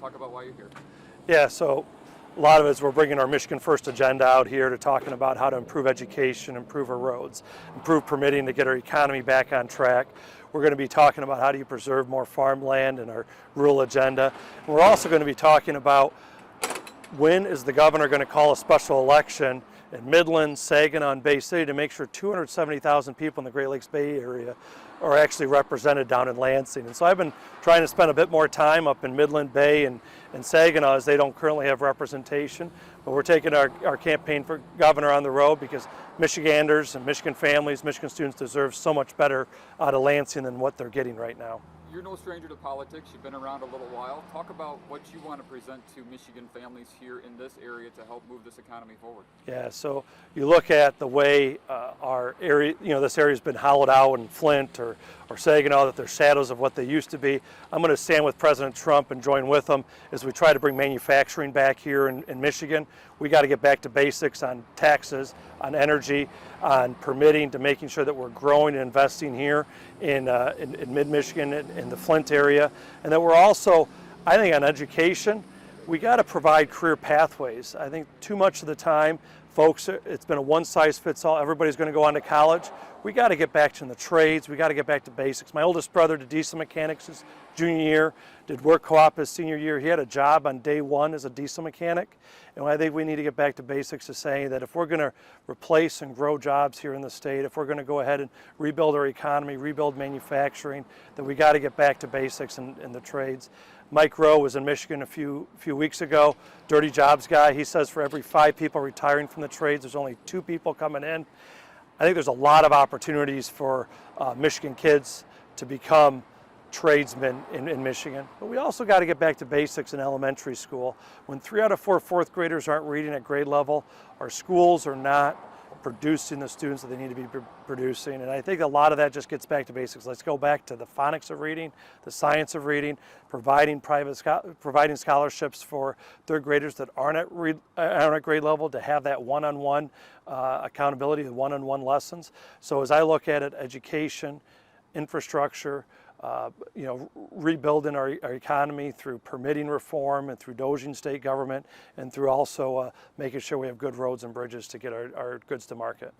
Talk about why you're here. Yeah, so a lot of it is we're bringing our Michigan First agenda out here to talking about how to improve education, improve our roads, improve permitting to get our economy back on track. We're going to be talking about how do you preserve more farmland in our rural agenda. And we're also going to be talking about when is the governor going to call a special election in Midland, Saginaw, and Bay City to make sure 270,000 people in the Great Lakes Bay Area are actually represented down in Lansing. And so I've been trying to spend a bit more time up in Midland, Bay, and Saginaw, as they don't currently have representation. But we're taking our campaign for governor on the road because Michiganders and Michigan families, Michigan students deserve so much better out of Lansing than what they're getting right now. You're no stranger to politics. You've been around a little while. Talk about what you want to present to Michigan families here in this area to help move this economy forward. Yeah, so you look at the way our area, this area's been hollowed out in Flint or Saginaw, that they're shadows of what they used to be. I'm going to stand with President Trump and join with him as we try to bring manufacturing back here in Michigan. We got to get back to basics on taxes, on energy, on permitting, to making sure that we're growing and investing here in Mid-Michigan, in the Flint area, and that we're also, I think, on education, we got to provide career pathways. I think too much of the time, folks, it's been a one-size-fits-all. Everybody's going to go on to college. We got to get back to the trades. We got to get back to basics. My oldest brother did diesel mechanics his junior year, did work co-op his senior year. He had a job on day one as a diesel mechanic. And I think we need to get back to basics to saying that if we're going to replace and grow jobs here in the state, if we're going to go ahead and rebuild our economy, rebuild manufacturing, then we got to get back to basics in the trades. Mike Rowe was in Michigan a few weeks ago, dirty jobs guy. He says for every 5 people retiring from the trades, there's only 2 people coming in. I think there's a lot of opportunities for Michigan kids to become tradesmen in Michigan. But we also got to get back to basics in elementary school. When 3 out of 4 fourth graders aren't reading at grade level, our schools are not producing the students that they need to be producing. And I think a lot of that just gets back to basics. Let's go back to the phonics of reading, the science of reading, providing scholarships for 3rd graders that aren't at grade level to have that one-on-one accountability, the one-on-one lessons. So as I look at it, education, infrastructure, rebuilding our economy through permitting reform and through doging state government and through also making sure we have good roads and bridges to get our goods to market.